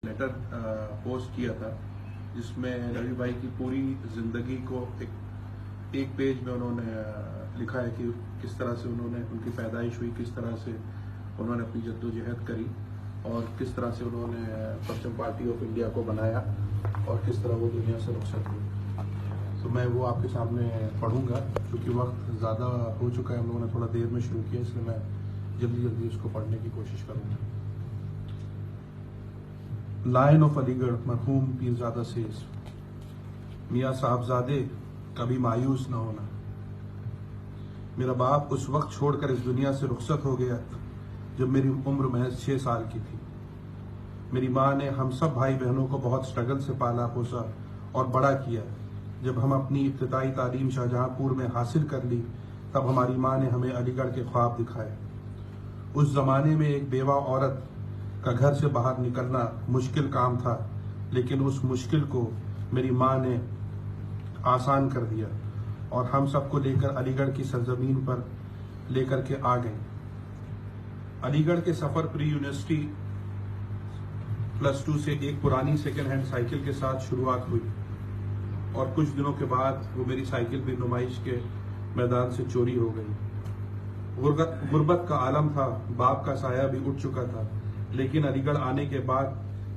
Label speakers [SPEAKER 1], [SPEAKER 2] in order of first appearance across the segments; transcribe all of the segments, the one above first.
[SPEAKER 1] Letter post किया था जिसमें रवि भाई की पूरी जिंदगी को एक पेज में उन्होंने लिखा है कि किस तरह से उनकी पैदाइश हुई, किस तरह से उन्होंने अपनी जद्दोजहद करी और किस तरह से उन्होंने परचम पार्टी ऑफ इंडिया को बनाया और किस तरह वो दुनिया से रुखसत हुई। तो मैं वो आपके सामने पढ़ूंगा, क्योंकि वक्त ज़्यादा हो चुका है, हम लोगों ने थोड़ा देर में शुरू किया, इसलिए मैं जल्दी उसको पढ़ने की कोशिश करूंगा। लायन ऑफ अलीगढ़ मरहूम पीरजादा सेज, मियाँ साहबजादे कभी मायूस न होना। मेरा बाप उस वक्त छोड़कर इस दुनिया से रुखसत हो गया जब मेरी उम्र महज 6 साल की थी। मेरी माँ ने हम सब भाई बहनों को बहुत स्ट्रगल से पाला पोसा और बड़ा किया। जब हम अपनी इब्तिदाई तालीम शाहजहांपुर में हासिल कर ली, तब हमारी माँ ने हमें अलीगढ़ के ख्वाब दिखाए। उस जमाने में एक बेवा औरत का घर से बाहर निकलना मुश्किल काम था, लेकिन उस मुश्किल को मेरी माँ ने आसान कर दिया और हम सबको लेकर अलीगढ़ की सरजमीन पर लेकर के आ गए। अलीगढ़ के सफर प्री यूनिवर्सिटी +2 से एक पुरानी सेकेंड हैंड साइकिल के साथ शुरुआत हुई और कुछ दिनों के बाद वो मेरी साइकिल भी नुमाइश के मैदान से चोरी हो गई। गुर्बत का आलम था, बाप का साया भी उठ चुका था, लेकिन अलीगढ़ आने के बाद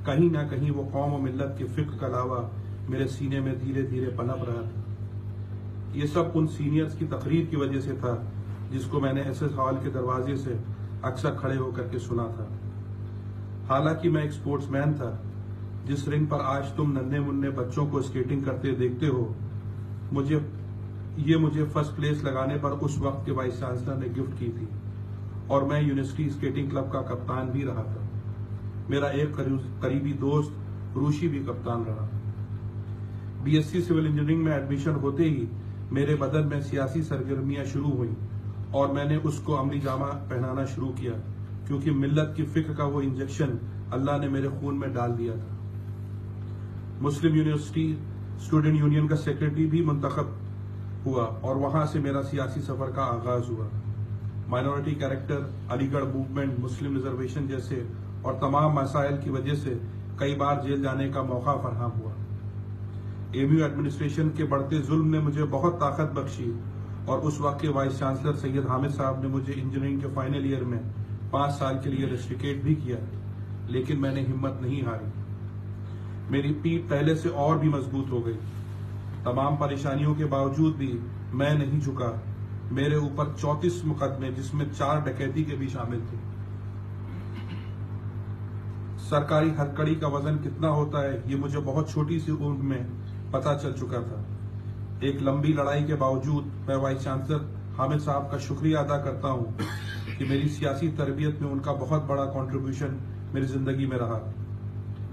[SPEAKER 1] कहीं ना कहीं वो कौम और मिल्लत के फिक्र का लावा मेरे सीने में धीरे धीरे पनप रहा था। ये सब उन सीनियर्स की तकरीर की वजह से था जिसको मैंने एसएस हॉल के दरवाजे से अक्सर खड़े होकर के सुना था। हालांकि मैं एक स्पोर्ट्समैन था। जिस रिंग पर आज तुम नन्हे मुन्ने बच्चों को स्केटिंग करते देखते हो, मुझे फर्स्ट प्लेस लगाने पर उस वक्त के वाइस चांसलर ने गिफ्ट की थी और मैं यूनिवर्सिटी स्केटिंग क्लब का कप्तान भी रहा था। मेरा एक करीबी दोस्त रूशी भी कप्तान रहा। बीएससी सिविल इंजीनियरिंग में एडमिशन होते ही मेरे बदन में सियासी सरगर्मियां शुरू हुई और मैंने उसको अमली जामा पहनाना शुरू किया, क्योंकि मिल्लत की फिक्र का वो इंजेक्शन अल्लाह ने मेरे खून में डाल दिया था। मुस्लिम यूनिवर्सिटी स्टूडेंट यूनियन का सेक्रेटरी भी मुंतखब हुआ और वहां से मेरा सियासी सफर का आगाज हुआ। माइनॉरिटी कैरेक्टर, अलीगढ़ मूवमेंट, मुस्लिम रिजर्वेशन जैसे और तमाम मसाइल की वजह से कई बार जेल जाने का मौका फराहम हुआ। एमयू एडमिनिस्ट्रेशन के बढ़ते जुल्म ने मुझे बहुत ताकत बख्शी और उस वक्त के वाइस चांसलर सैयद हामिद साहब ने मुझे इंजीनियरिंग के फाइनल ईयर में 5 साल के लिए रेस्ट्रिकेट भी किया, लेकिन मैंने हिम्मत नहीं हारी। मेरी पीठ पहले से और भी मजबूत हो गई। तमाम परेशानियों के बावजूद भी मैं नहीं झुका। मेरे ऊपर 34 मुकदमे, जिसमें 4 डकैती के भी शामिल थे। सरकारी हथकड़ी का वजन कितना होता है ये मुझे बहुत छोटी सी उम्र में पता चल चुका था। एक लंबी लड़ाई के बावजूद मैं वाइस चांसलर हामिद साहब का शुक्रिया अदा करता हूँ कि मेरी सियासी तरबियत में उनका बहुत बड़ा कंट्रीब्यूशन मेरी जिंदगी में रहा।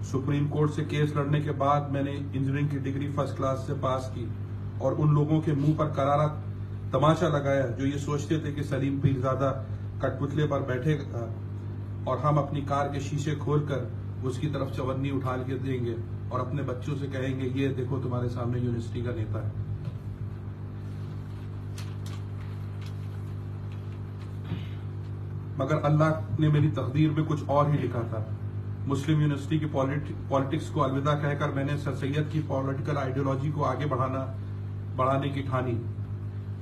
[SPEAKER 1] सुप्रीम कोर्ट से केस लड़ने के बाद मैंने इंजीनियरिंग की डिग्री फर्स्ट क्लास से पास की और उन लोगों के मुंह पर करारा तमाचा लगाया जो ये सोचते थे कि सलीम पीरजादा कठपुतले पर बैठेगा और हम अपनी कार के शीशे खोलकर उसकी तरफ चवन्नी उठा के देंगे और अपने बच्चों से कहेंगे, ये देखो तुम्हारे सामने यूनिवर्सिटी का नेता है। मगर अल्लाह ने मेरी तकदीर में कुछ और ही लिखा था। मुस्लिम यूनिवर्सिटी की पॉलिटिक्स को अलविदा कहकर मैंने सर सैयद की पॉलिटिकल आइडियोलॉजी को आगे बढ़ाने की ठानी,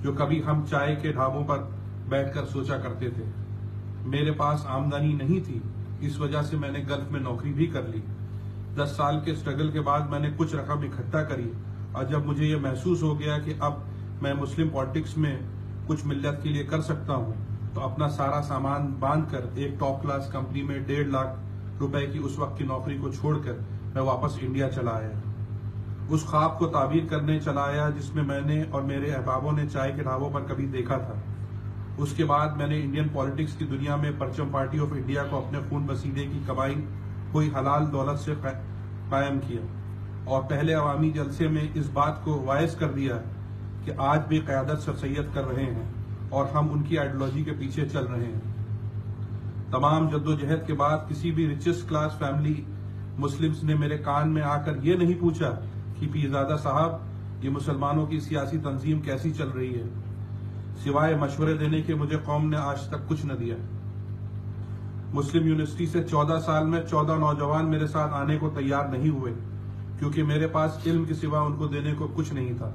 [SPEAKER 1] जो कभी हम चाय के ढाबों पर बैठकर सोचा करते थे। मेरे पास आमदनी नहीं थी, इस वजह से मैंने गल्फ में नौकरी भी कर ली। 10 साल के स्ट्रगल के बाद मैंने कुछ रकम इकट्ठा करी और जब मुझे यह महसूस हो गया कि अब मैं मुस्लिम पॉलिटिक्स में कुछ मिल्लत के लिए कर सकता हूँ, तो अपना सारा सामान बांधकर एक टॉप क्लास कंपनी में 1.5 लाख रुपए की उस वक्त की नौकरी को छोड़कर मैं वापस इंडिया चला आया। उस ख्वाब को ताबीर करने चला आया जिसमें मैंने और मेरे अहबाबों ने चाय के ढाबों पर कभी देखा था। उसके बाद मैंने इंडियन पॉलिटिक्स की दुनिया में परचम पार्टी ऑफ इंडिया को अपने खून पसीने की कमाई हुई हलाल दौलत से कायम किया और पहले अवामी जलसे में इस बात को वायस कर दिया कि आज भी क़यादत सर सैयद कर रहे हैं और हम उनकी आइडियोलॉजी के पीछे चल रहे हैं। तमाम जद्दोजहद के बाद किसी भी रिचेस्ट क्लास फैमिली मुस्लिम्स ने मेरे कान में आकर ये नहीं पूछा कि पीरजादा साहब, ये मुसलमानों की सियासी तंजीम कैसी चल रही है। सिवाय मशवरे देने के मुझे कौम ने आज तक कुछ न दिया। मुस्लिम यूनिवर्सिटी से 14 साल में 14 नौजवान मेरे साथ आने को तैयार नहीं हुए, क्योंकि मेरे पास इल्म के सिवा उनको देने को कुछ नहीं था।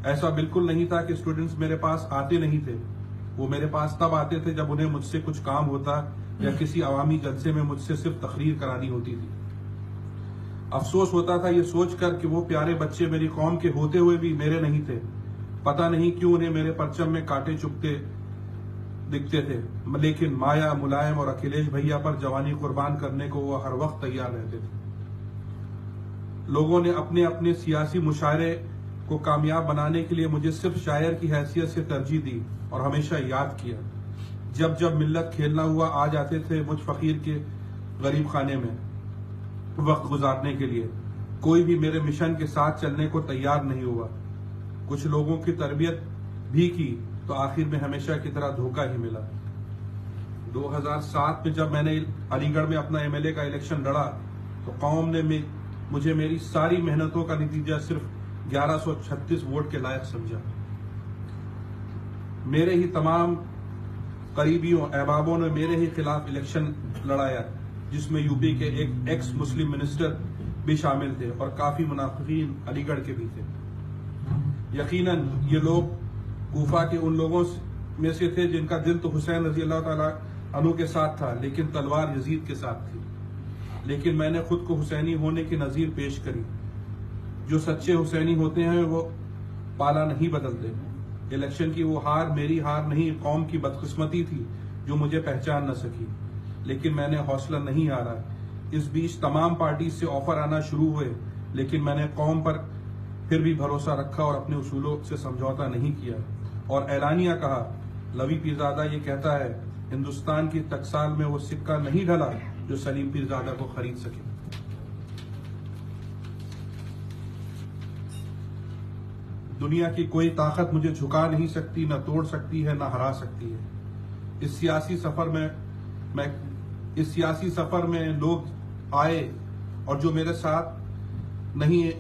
[SPEAKER 1] ऐसा बिल्कुल नहीं था कि स्टूडेंट्स मेरे पास आते नहीं थे। वो मेरे पास तब आते थे जब उन्हें मुझसे कुछ काम होता या किसी अवामी जलसे में मुझसे सिर्फ तकरीर करानी होती थी। अफसोस होता था ये सोचकर कि वो प्यारे बच्चे मेरी कौम के होते हुए भी मेरे नहीं थे। पता नहीं क्यों उन्हें मेरे परचम में कांटे चुभते दिखते थे, लेकिन माया, मुलायम और अखिलेश भैया पर जवानी कुर्बान करने को वो हर वक्त तैयार रहते थे। लोगों ने अपने अपने सियासी मुशायरे को कामयाब बनाने के लिए मुझे सिर्फ शायर की हैसियत से तरजीह दी और हमेशा याद किया। जब जब मिल्लत खेलना हुआ आ जाते थे मुझ फकीर के गरीब खाने में वक्त गुजारने के लिए। कोई भी मेरे मिशन के साथ चलने को तैयार नहीं हुआ। कुछ लोगों की तरबियत भी की तो आखिर में हमेशा की तरह धोखा ही मिला। 2007 में जब मैंने अलीगढ़ में अपना एमएलए का इलेक्शन लड़ा तो कौम ने मुझे मेरी सारी मेहनतों का नतीजा सिर्फ 1136 वोट के लायक समझा। मेरे ही तमाम करीबियों, अहबाबों ने मेरे ही खिलाफ इलेक्शन लड़ाया, जिसमें यूपी के एक एक्स मुस्लिम मिनिस्टर भी शामिल थे और काफी मुनाफिकीन अलीगढ़ के भी थे। यकीनन ये लोग कूफा के उन लोगों में से थे जिनका दिल तो हुसैन रजी अल्लाह ताला अन्हु के साथ था, लेकिन तलवार यजीद के साथ थी। लेकिन मैंने खुद को हुसैनी होने की नजीर पेश करी। जो सच्चे हुसैनी होते हैं वो पाला नहीं बदलते। इलेक्शन की वो हार मेरी हार नहीं, कौम की बदकिस्मती थी जो मुझे पहचान न सकी, लेकिन मैंने हौसला नहीं हारा। इस बीच तमाम पार्टी से ऑफर आना शुरू हुए, लेकिन मैंने कौम पर फिर भी भरोसा रखा और अपने उसूलों से समझौता नहीं किया और ऐलानिया कहा। लवी पीरजादा ये कहता है, हिंदुस्तान की टकसाल में वो सिक्का नहीं ढला जो सलीम पीरजादा को खरीद सके। दुनिया की कोई ताकत मुझे झुका नहीं सकती, न तोड़ सकती है, न हरा सकती है। इस सियासी सफर में लोग आए और जो मेरे साथ नहीं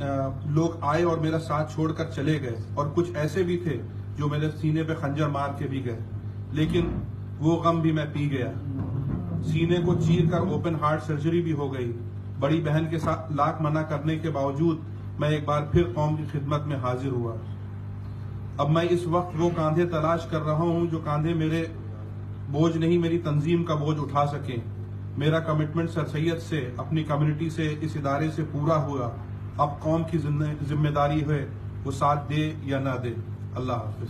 [SPEAKER 1] लोग आए और मेरा साथ छोड़कर चले गए, और कुछ ऐसे भी थे जो मेरे सीने पे खंजर मार के भी गए, लेकिन वो गम भी मैं पी गया। सीने को चीर कर ओपन हार्ट सर्जरी भी हो गई। बड़ी बहन के साथ लाख मना करने के बावजूद मैं एक बार फिर कौम की खिदमत में हाजिर हुआ। अब मैं इस वक्त वो कांधे तलाश कर रहा हूं जो कांधे मेरे बोझ नहीं, मेरी तंजीम का बोझ उठा सके। मेरा कमिटमेंट सर सैयद से, अपनी कम्युनिटी से, इस इदारे से पूरा हुआ। अब कौम की जिम्मेदारी है वो साथ दे या ना दे। अल्लाह हाफिज।